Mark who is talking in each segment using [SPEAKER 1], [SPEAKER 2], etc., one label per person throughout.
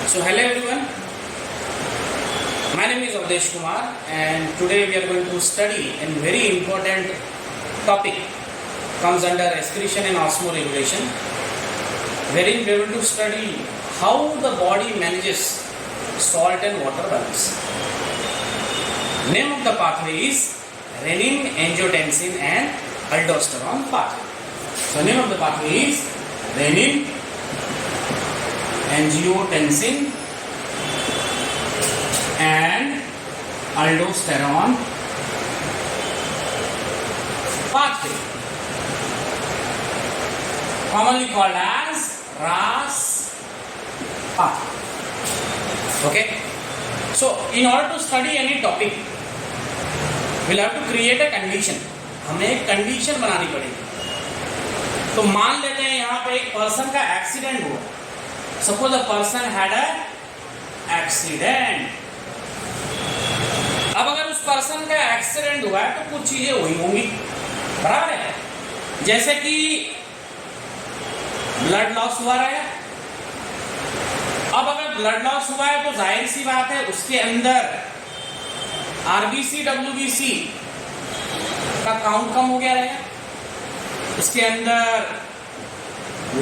[SPEAKER 1] So hello everyone, my name is Avdesh Kumar and today we are going to study a very important topic comes under excretion and osmoregulation, wherein we are going to study how the body manages salt and water balance. Name of the pathway is renin, angiotensin and aldosterone pathway. So name of the pathway is renin, angiotensin and aldosterone pathway, commonly called as RAS pathway. Okay, so in order to study any topic, we'll have to create a condition. हमें एक condition बनानी पड़ेगी. तो मान लेते हैं यहाँ पे एक पर्सन का एक्सीडेंट हुआ. Suppose a person had a accident. अब अगर उस पर्सन का एक्सीडेंट हुआ है तो कुछ चीजें हुई होंगी, बराबर है. जैसे कि ब्लड लॉस हुआ है. अब अगर ब्लड लॉस हुआ है तो जाहिर सी बात है उसके अंदर आरबीसी डब्ल्यूबीसी का काउंट कम हो गया रहेगा. उसके अंदर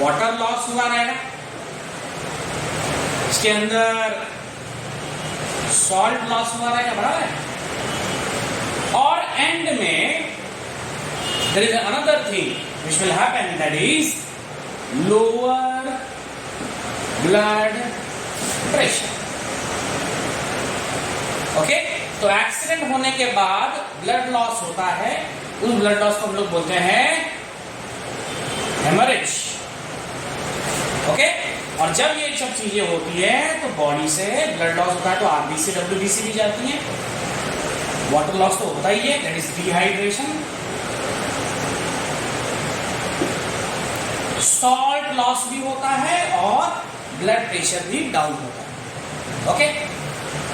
[SPEAKER 1] वाटर लॉस हुआ रहेगा. इसके अंदर सॉल्ट लॉस हुआ रहेगा, बराबर है. और एंड में there is another thing which will happen, that is lower blood pressure. Okay, तो एक्सीडेंट होने के बाद ब्लड लॉस होता है. उस ब्लड लॉस को हम लोग बोलते हैं हेमरेज. ओके, और जब ये सब चीजें होती है तो बॉडी से ब्लड लॉस होता है तो आरबीसी डब्ल्यूबीसी भी जाती है. वाटर लॉस तो होता ही है, that is dehydration. Salt loss भी होता है और ब्लड प्रेशर भी डाउन होता है. ओके,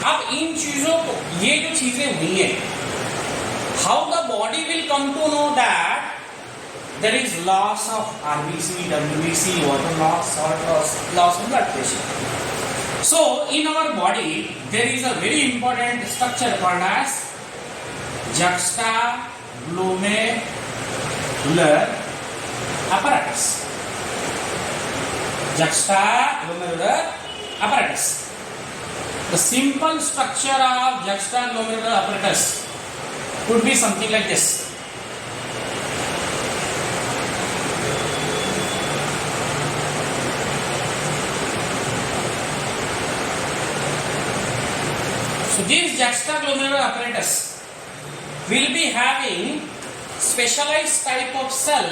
[SPEAKER 1] अब इन चीजों को, ये जो चीजें हुई है, how the body will come to know that there is loss of RBC, WBC, water loss, salt loss, loss of blood pressure. So in our body there is a very important structure called as juxtaglomerular apparatus. Juxtaglomerular apparatus. The simple structure of juxtaglomerular apparatus could be something like this. So this juxtaglomerular apparatus will be having specialized type of cell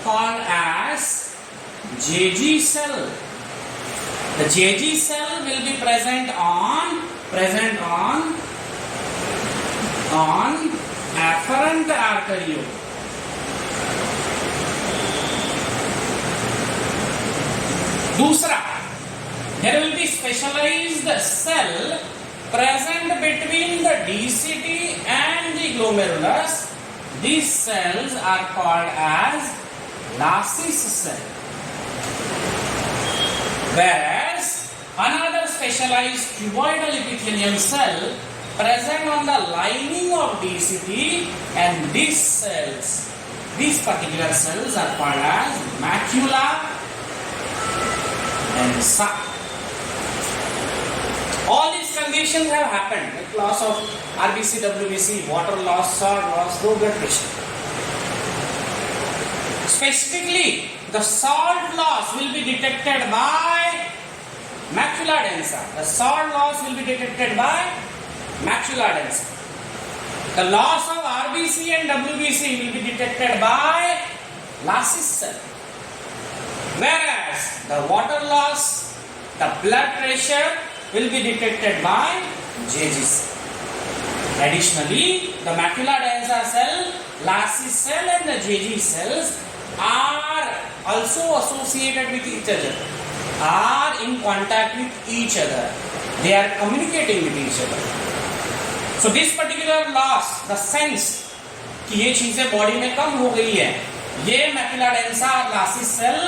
[SPEAKER 1] called as JG cell. The JG cell will be present on afferent arteriole. दूसरा, there will be specialized cell present between the DCT and the glomerulus. These cells are called as Lassis cell. Whereas another specialized cuboidal epithelial cell present on the lining of DCT, and these particular cells are called as macula and sac. All these conditions have happened, like loss of RBC, WBC, water loss, salt loss, low blood pressure. Specifically, the salt loss will be detected by macula densa. The salt loss will be detected by macula densa. The loss of RBC and WBC will be detected by Lassis cell. Whereas the water loss, the blood pressure will be detected by JG cell. Additionally, the macula densa cell, Lassis cell and the JG cells are also associated with each other, are in contact with each other. They are communicating with each other. So this particular loss, the sense कि ये चीजें body में कम हो गई है, ये macula densa और लासिस cell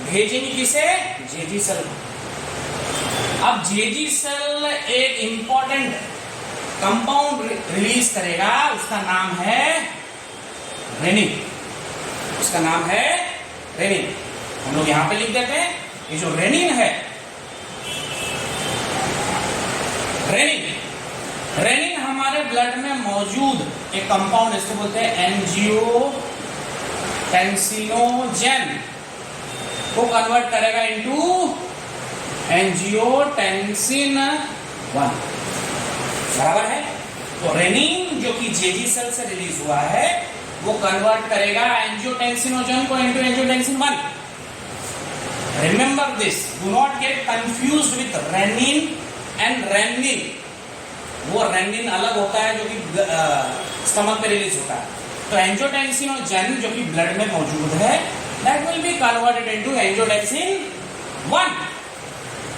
[SPEAKER 1] भेजेंगी किसे? जेजी सेल को. अब जेजी सेल एक इंपॉर्टेंट कंपाउंड रिलीज करेगा, उसका नाम है रेनिन। उसका नाम है रेनिन। हम लोग यहां पे लिख देते हैं, ये जो रेनिन है, रेनिन हमारे ब्लड में मौजूद एक कंपाउंड, इसको बोलते हैं एंजियोटेंसिनोजेन, को कन्वर्ट करेगा इनटू एंजियोटेंसिन 1। बराबर है। तो रेनिन जो कि जेजी सेल से रिलीज हुआ है, वो कन्वर्ट करेगा एंजियोटेंसिनोजेन को into angiotensin 1। Remember this, do not get confused with renin and renin. वो रेनिन अलग होता है जो कि स्टमक पे रिलीज होता है। तो एंजियोटेंसिनोजेन जो कि ब्लड में मौजूद है, that will be converted into angiotensin 1.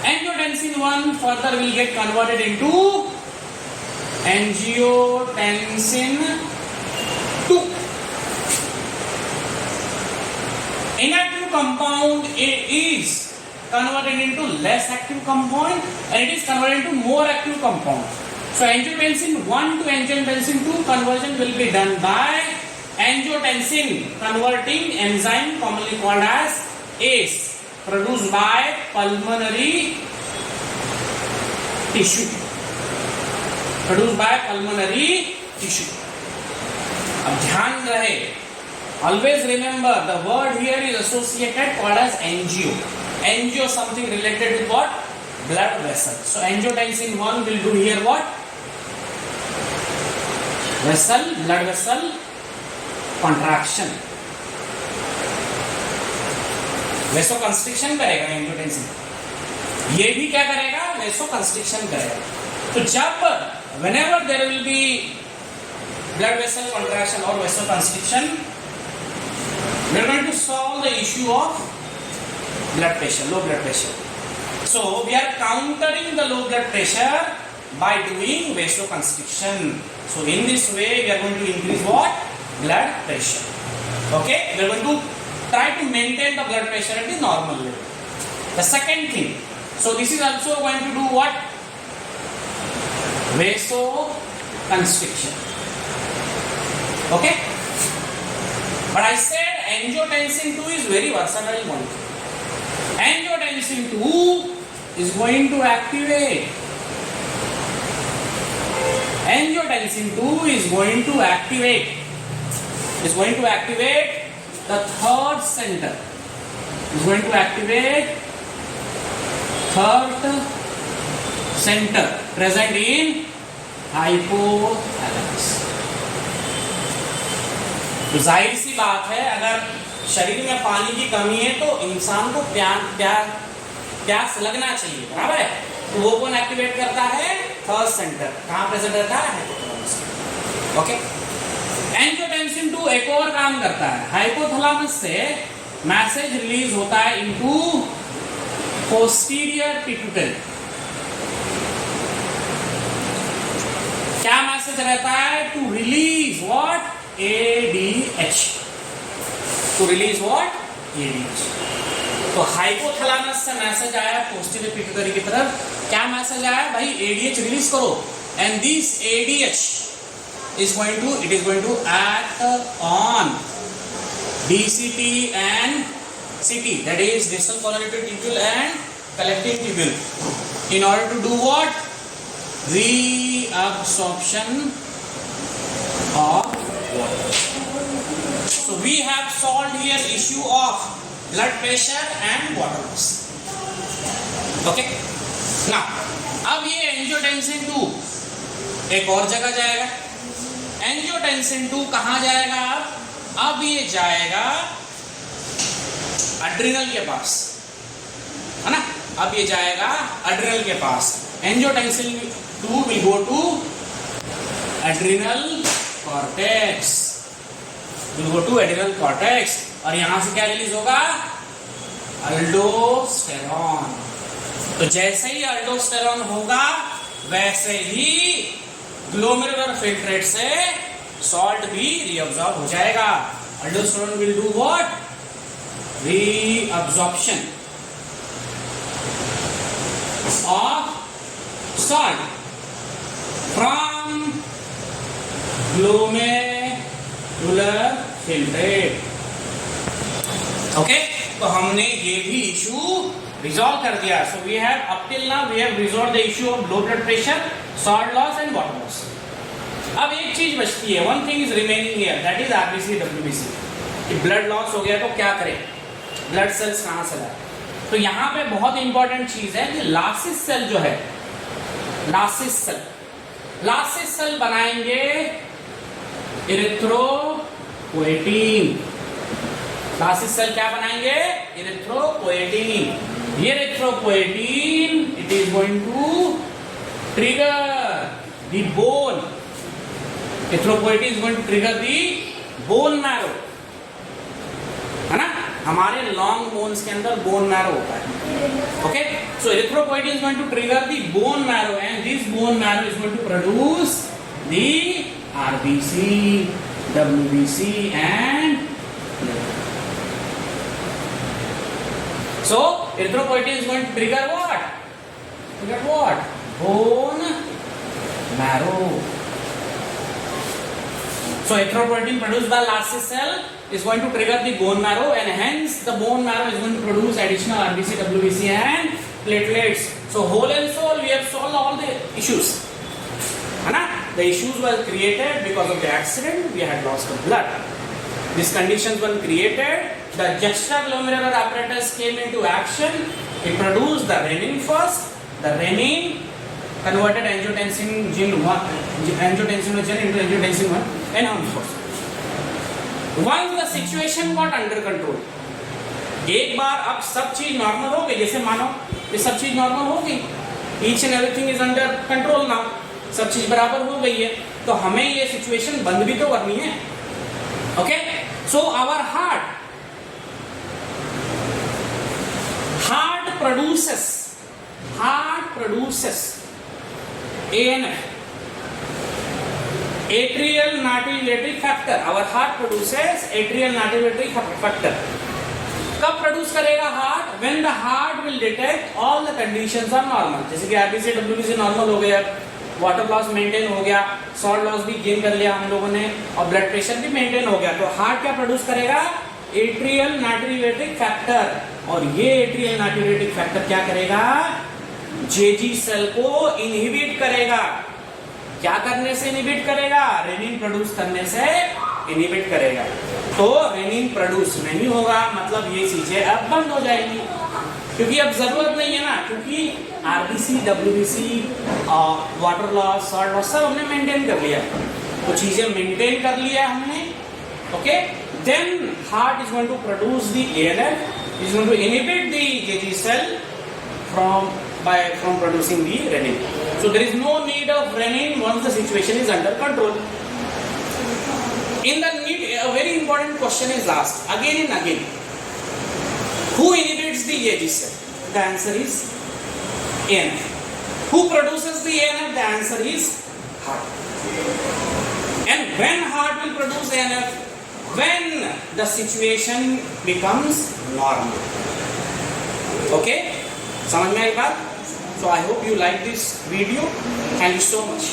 [SPEAKER 1] Angiotensin 1 further will get converted into angiotensin 2. Inactive compound is converted into less active compound and it is converted into more active compound. So angiotensin 1 to angiotensin 2 conversion will be done by angiotensin converting enzyme commonly called as ACE, produced by pulmonary tissue. अब ध्यान रहे, always remember the word here is associated called as angio. Angio something related with what? Blood vessel. So angiotensin 1 will do here what? Blood vessel contraction, वैसोकंस्ट्रिक्शन करेगा angiotensin. ये भी क्या करेगा? वैसोकंस्ट्रिक्शन करेगा। तो जब whenever there will be blood vessel contraction or vasoconstriction, we are going to solve the issue of blood pressure, low blood pressure. So we are countering the low blood pressure by doing vasoconstriction. So in this way we are going to increase what? Blood pressure. Okay, we are going to try to maintain the blood pressure at the normal level. The second thing, so this is also going to do what? Vasoconstriction. Okay, but I said angiotensin 2 is very versatile molecule. Angiotensin 2 is going to activate the third center. Present in hypothalamus. तो जाहिर सी बात है, अगर शरीर में पानी की कमी है तो इंसान को प्यास लगना चाहिए, बराबर है। तो वो कौन एक्टिवेट करता है? Third centre. कहाँ प्रेजेंट रहता है? हाइपोथैलेमस। ओके, एंजियोटेंसिन 2 एक और काम करता है, हाइपोथैलेमस से मैसेज रिलीज होता है इनटू पोस्टीरियर पिट्यूटरी। क्या मैसेज रहता है? To release what? ADH। तो हाइपोथैलेमस से मैसेज आया पोस्टीरियर पिट्यूटरी की तरफ। क्या मैसेज आया? भाई ADH रिलीज करो। And this ADH is going to act on DCT and CT, that is distal collinear tubule and collecting tubule, in order to do what? Reabsorption of water. So we have solved here issue of blood pressure and water loss. Okay, now अब ये angiotensin 2 एक और जगह जाएगा। Angiotensin 2 कहां जाएगा? अब ये जाएगा एड्रिनल के पास, है ना। अब ये जाएगा एड्रिनल के पास। Angiotensin 2 will go to adrenal cortex, और यहां से क्या रिलीज होगा? अल्डोस्टेरॉन। तो जैसे ही अल्डोस्टेरॉन होगा, वैसे ही ग्लोमेरुलर फिल्ट्रेट से सॉल्ट भी रीअब्सॉर्ब हो जाएगा। Aldosterone will do what? Reabsorption. of salt from glomerular filtrate. Okay, तो हमने ये भी इशू रिजॉल्व कर दिया. So we have up till now we have resolve the issue of low blood pressure, salt loss and water loss. अब एक चीज बचती है, one thing is remaining here, that is RBC WBC. कि blood loss हो गया तो क्या करें, ब्लड सेल्स कहां से लाए. तो यहां पे बहुत इंपॉर्टेंट चीज है कि लासिस सेल जो है, लासिस सेल बनाएंगे इरिथ्रोपोएटिन. लासिस सेल क्या बनाएंगे, इरिथ्रोपोएटिन. ये erythropoietin it is going to trigger the bone. Erythropoietin is going to trigger the bone marrow, है ना. हमारे लॉन्ग बोन्स के अंदर बोन मैरो होता है. Okay, so erythropoietin is going to trigger the bone marrow and this bone marrow is going to produce the RBC, WBC and so erythropoietin is going to trigger what? Bone marrow. So erythropoietin produced by Lassus cell is going to trigger the bone marrow and hence the bone marrow is going to produce additional RBC, WBC and platelets. So whole and soul we have solved all the issues. Right? The issues were created because of the accident, we had loss of blood. These conditions were created, the juxtaglomerular apparatus came into action, it produced the renin first, the renin converted angiotensin gene 1 into angiotensin 1 and on first. Once the situation got under control, एक बार अब सब चीज normal हो गई, जैसे मानो ये सब चीज नॉर्मल हो गई, each and everything is under control now, सब चीज बराबर हो गई है, तो हमें ये सिचुएशन बंद भी तो करनी है. Okay, so our heart produces ANF, atrial natriuretic factor. Our heart produces atrial natriuretic factor. कब प्रोड्यूस करेगा heart? When the heart will detect all the conditions are normal. जैसे कि आरबीसी डब्ल्यूबीसी नॉर्मल हो गया, वाटर लॉस मेंटेन हो गया, salt loss भी gain कर लिया हम लोगों ने और ब्लड प्रेशर भी मेंटेन हो गया, तो हार्ट क्या प्रोड्यूस करेगा? Atrial natriuretic factor. और ये एट्रियल नाट्रियूरेटिक फैक्टर क्या करेगा? जेजी सेल को इनहिबिट करेगा. क्या करने से इनहिबिट करेगा? रेनिन प्रोड्यूस करने से इनहिबिट करेगा. तो रेनिन प्रोड्यूस नहीं होगा, मतलब ये चीजें अब बंद हो जाएंगी, क्योंकि अब जरूरत नहीं है ना, क्योंकि RBC, WBC, water loss, salt loss सब हमने मेंटेन कर लिया, तो चीजें मेंटेन कर लिया हमने. Okay, then heart is going to produce the ANF, is going to inhibit the JG cell from producing the renin. So there is no need of renin once the situation is under control. In the need, a very important question is asked again and again. Who inhibits the JG cell? The answer is ANF. Who produces the ANF? The answer is heart. And when heart will produce ANF? When the situation becomes normal. Okay, समझ में आई बात? So I hope you like this video. Thank you so much.